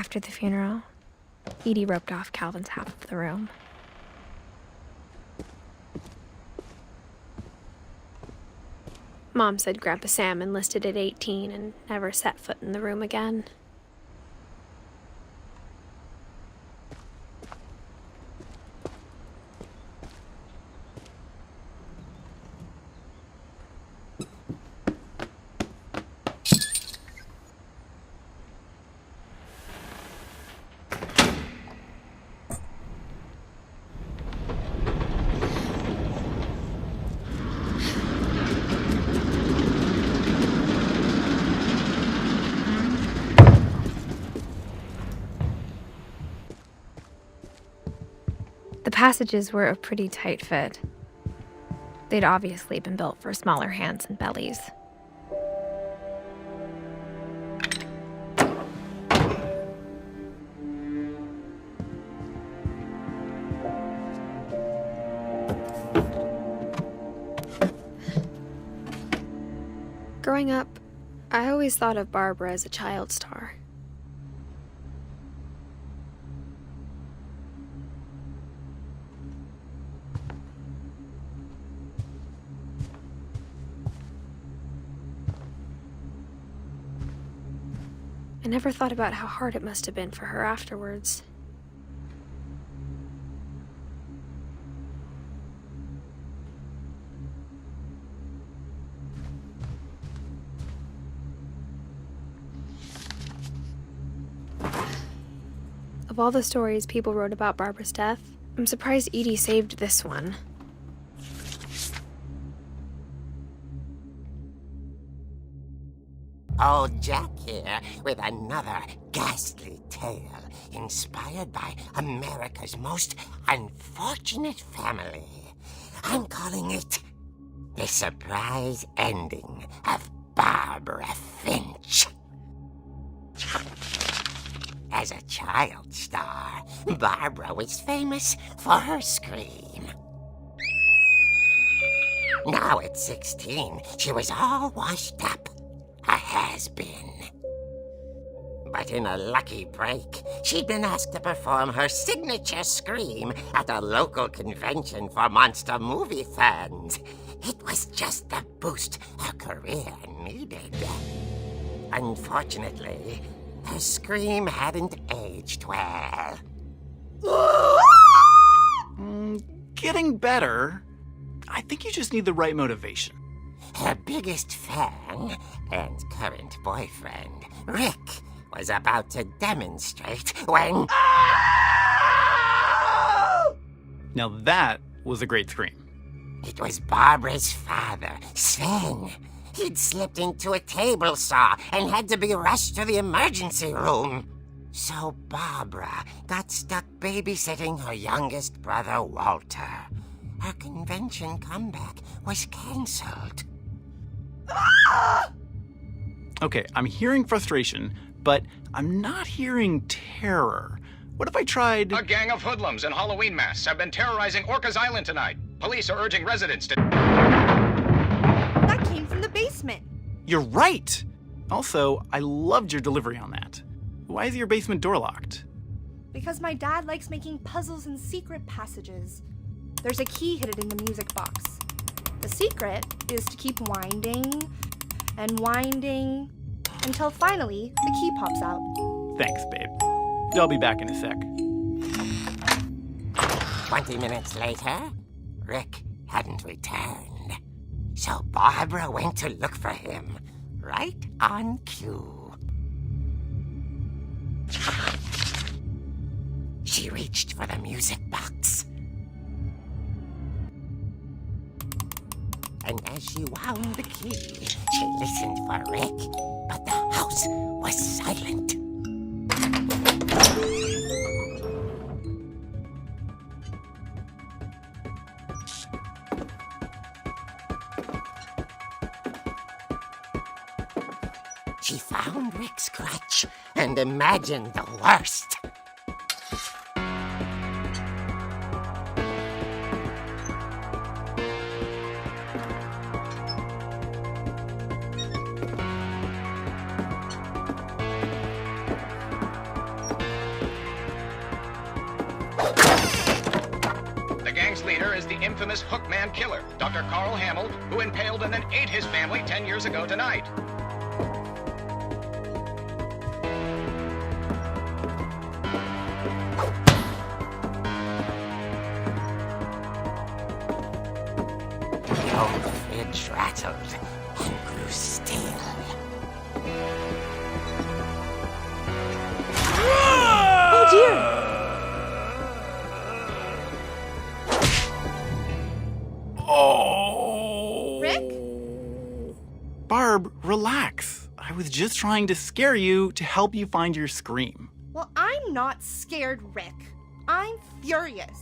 After the funeral, Edie roped off Calvin's half of the room. Mom said Grandpa Sam enlisted at 18 and never set foot in the room again. The passages were a pretty tight fit. They'd obviously been built for smaller hands and bellies. Growing up, I always thought of Barbara as a child star. I never thought about how hard it must have been for her afterwards. Of all the stories people wrote about Barbara's death, I'm surprised Edie saved this one. Old Jack here with another ghastly tale inspired by America's most unfortunate family. I'm calling it The Surprise Ending of Barbara Finch. As a child star, Barbara was famous for her scream. Now at 16, she was all washed up. A has-been. But in a lucky break, she'd been asked to perform her signature scream at a local convention for monster movie fans. It was just the boost her career needed. Unfortunately, her scream hadn't aged well. Getting better. I think you just need the right motivation. Her biggest fan and current boyfriend, Rick, was about to demonstrate when... Now that was a great scream. It was Barbara's father, Sven. He'd slipped into a table saw and had to be rushed to the emergency room. So Barbara got stuck babysitting her youngest brother, Walter. Her convention comeback was cancelled. Okay, I'm hearing frustration, but I'm not hearing terror. What if I tried... A gang of hoodlums in Halloween masks have been terrorizing Orcas Island tonight. Police are urging residents to... That came from the basement. You're right! Also, I loved your delivery on that. Why is your basement door locked? Because my dad likes making puzzles and secret passages. There's a key hidden in the music box. The secret is to keep winding and winding until finally the key pops out. Thanks, babe. I'll be back in a sec. 20 minutes later, Rick hadn't returned. So Barbara went to look for him, right on cue. She reached for the music box. And as she wound the key, she listened for Rick, but the house was silent. She found Rick's crutch and imagined the worst. is the infamous Hookman killer, Dr. Carl Hamill, who impaled and then ate his family 10 years ago tonight. The old fridge rattled and grew still. Oh dear! Oh! Rick? Barb, relax. I was just trying to scare you to help you find your scream. Well, I'm not scared, Rick. I'm furious.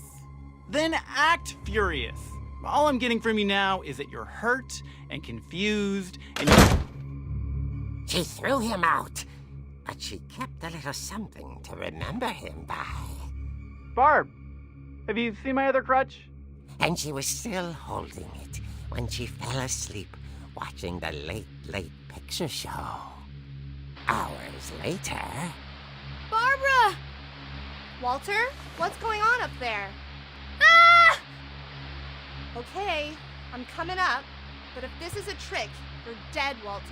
Then act furious. All I'm getting from you now is that you're hurt and confused and She threw him out, but she kept a little something to remember him by. Barb, have you seen my other crutch? And she was still holding it when she fell asleep watching the late picture show. Hours later... Barbara! Walter, what's going on up there? Ah! Okay, I'm coming up, but if this is a trick, you're dead, Walter.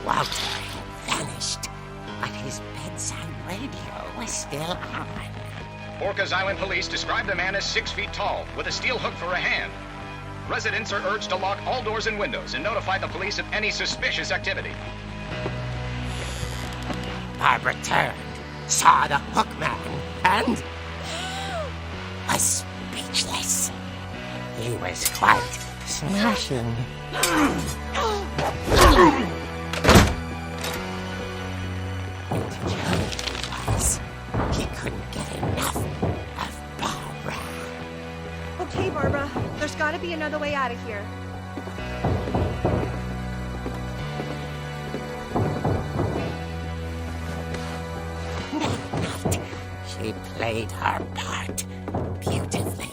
Walter had vanished, but his bedside radio was still on. Orcas Island police describe the man as 6 feet tall, with a steel hook for a hand. Residents are urged to lock all doors and windows and notify the police of any suspicious activity. Barbara turned, saw the hook man, and was speechless. He was quite smashing. He couldn't get enough of Barbara. Okay, Barbara, there's gotta be another way out of here. That night, she played her part beautifully.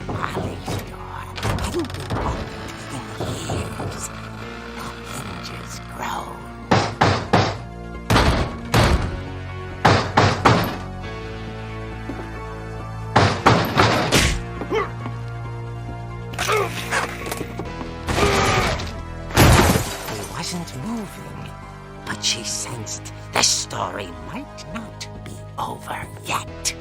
Molly's door hadn't been opened in years. The hinges groaned. He wasn't moving, but she sensed the story might not be over yet.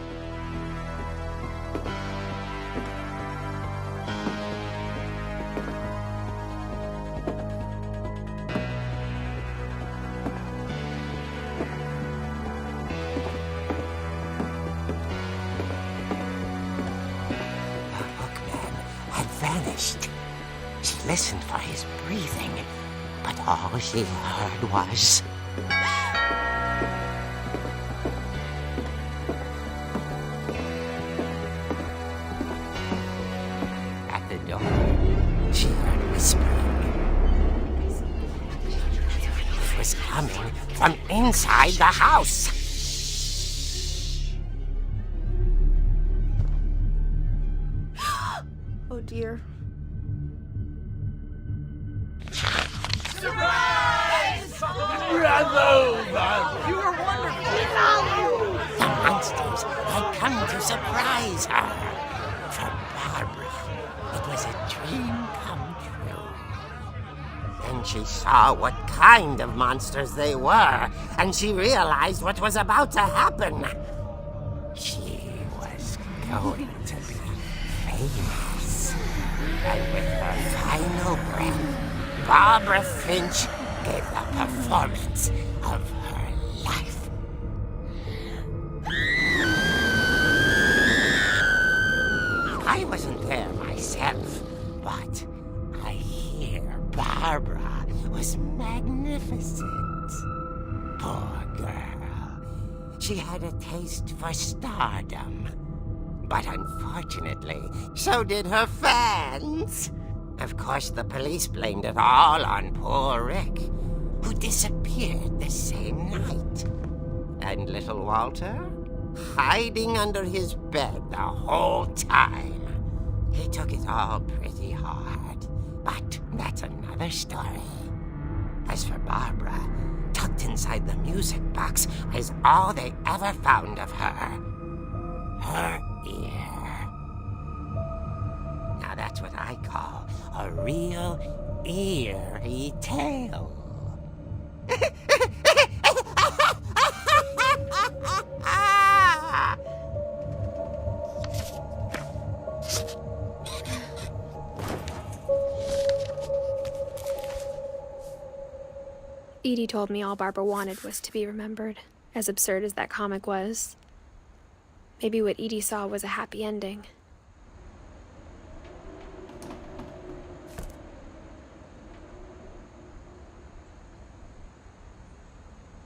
The hookman had vanished. She listened for his breathing, but all she heard was... At the door, she heard whispering. It was coming from inside the house. Oh dear. The monsters had come to surprise her. For Barbara, it was a dream come true. Then she saw what kind of monsters they were, and she realized what was about to happen. She was going to be famous. And with her final breath, Barbara Finch gave the performance of her life. I wasn't there myself, but I hear Barbara Poor girl. She had a taste for stardom. But unfortunately, so did her fans. Of course, the police blamed it all on poor Rick, who disappeared the same night. And little Walter? Hiding under his bed the whole time. He took it all pretty hard, but that's another story. As for Barbara, tucked inside the music box is all they ever found of her. Her ear. Now that's what I call a real eerie tale. Edie told me all Barbara wanted was to be remembered, as absurd as that comic was. Maybe what Edie saw was a happy ending.